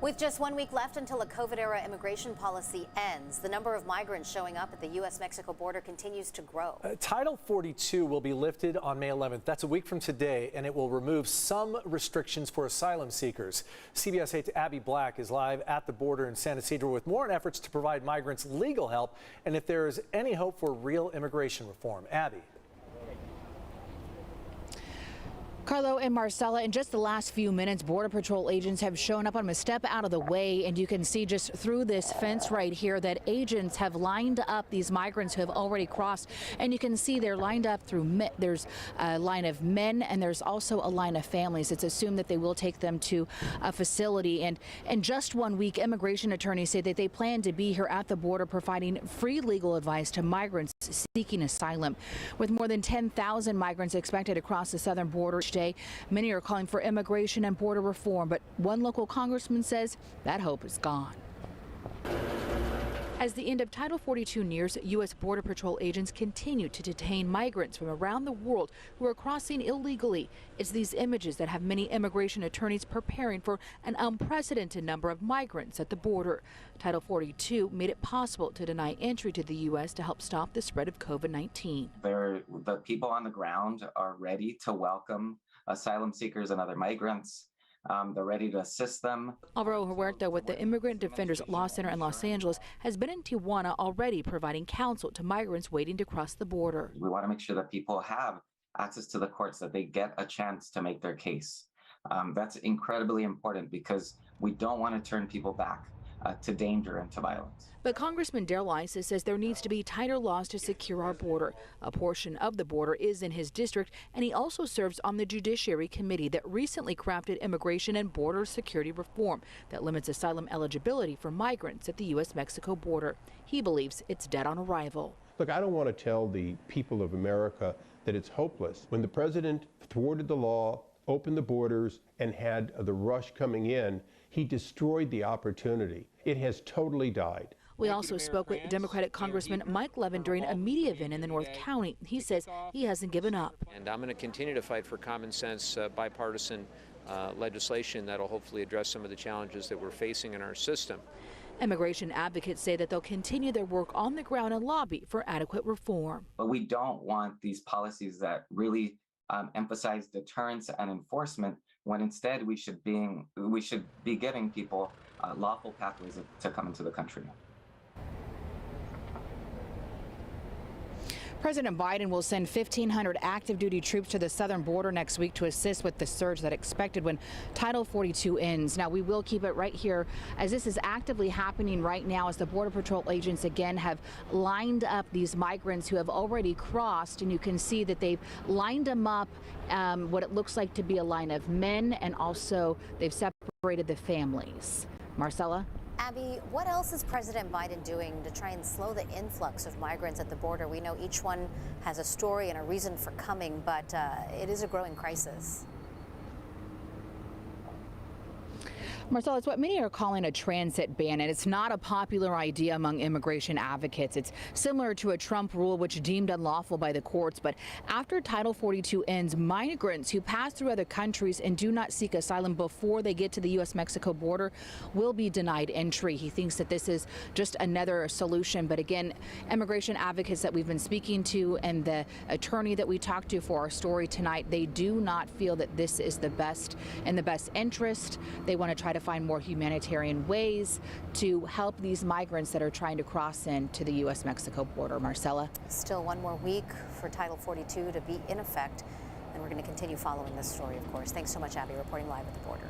With just 1 week left until a COVID-era immigration policy ends, the number of migrants showing up at the U.S.-Mexico border continues to grow. Title 42 will be lifted on May 11th. That's a week from today, and it will remove some restrictions for asylum seekers. CBS 8's Abby Black is live at the border in San Ysidro with more on efforts to provide migrants legal help and if there is any hope for real immigration reform. Abby. Carlo and Marcella, in just the last few minutes, Border Patrol agents have shown up. I'm going to step out of the way, and you can see just through this fence right here that agents have lined up these migrants who have already crossed. And you can see they're lined up through, there's a line of men and there's also a line of families. It's assumed that they will take them to a facility. And in just 1 week, immigration attorneys say that they plan to be here at the border providing free legal advice to migrants seeking asylum. With more than 10,000 migrants expected across the southern border each day, many are calling for immigration and border reform, but one local congressman says that hope is gone. As the end of Title 42 nears, U.S. Border Patrol agents continue to detain migrants from around the world who are crossing illegally. It's these images that have many immigration attorneys preparing for an unprecedented number of migrants at the border. Title 42 made it possible to deny entry to the U.S. to help stop the spread of COVID-19. The people on the ground are ready to welcome asylum seekers and other migrants. They're ready to assist them. Alvaro Huerta with the Immigrant Defenders Law Center in Los Angeles has been in Tijuana already providing counsel to migrants waiting to cross the border. We want to make sure that people have access to the courts, that they get a chance to make their case. That's incredibly important because we don't want to turn people back to danger and to violence. But Congressman Darrell Issa says there needs to be tighter laws to secure our border. A portion of the border is in his district, and he also serves on the Judiciary Committee that recently crafted immigration and border security reform that limits asylum eligibility for migrants at the U.S.-Mexico border. He believes it's dead on arrival. Look, I don't want to tell the people of America that it's hopeless. When the president thwarted the law, opened the borders, and had the rush coming in, he destroyed the opportunity. It has totally died. We also spoke with Democratic Congressman Mike Levin during a media event in the North County. He says he hasn't given up. And I'm going to continue to fight for common sense, bipartisan legislation that will hopefully address some of the challenges that we're facing in our system. Immigration advocates say that they'll continue their work on the ground and lobby for adequate reform. But we don't want these policies that really emphasize deterrence and enforcement, when instead we should be giving people lawful pathways to come into the country. President Biden will send 1,500 active duty troops to the southern border next week to assist with the surge that expected when Title 42 ends. Now, we will keep it right here as this is actively happening right now as the Border Patrol agents again have lined up these migrants who have already crossed, and you can see that they've lined them up what it looks like to be a line of men, and also they've separated the families. Marcella? Abby, what else is President Biden doing to try and slow the influx of migrants at the border? We know each one has a story and a reason for coming, but it is a growing crisis. Marcella, it's what many are calling a transit ban, and it's not a popular idea among immigration advocates. It's similar to a Trump rule which deemed unlawful by the courts. But after Title 42 ends, migrants who pass through other countries and do not seek asylum before they get to the U.S.-Mexico border will be denied entry. He thinks that this is just another solution. But again, immigration advocates that we've been speaking to and the attorney that we talked to for our story tonight, they do not feel that this is the best in the best interest. They want to try to find more humanitarian ways to help these migrants that are trying to cross into the U.S.-Mexico border. Marcella? Still 1 more week for Title 42 to be in effect, and we're going to continue following this story, of course. Thanks so much, Abby, reporting live at the border.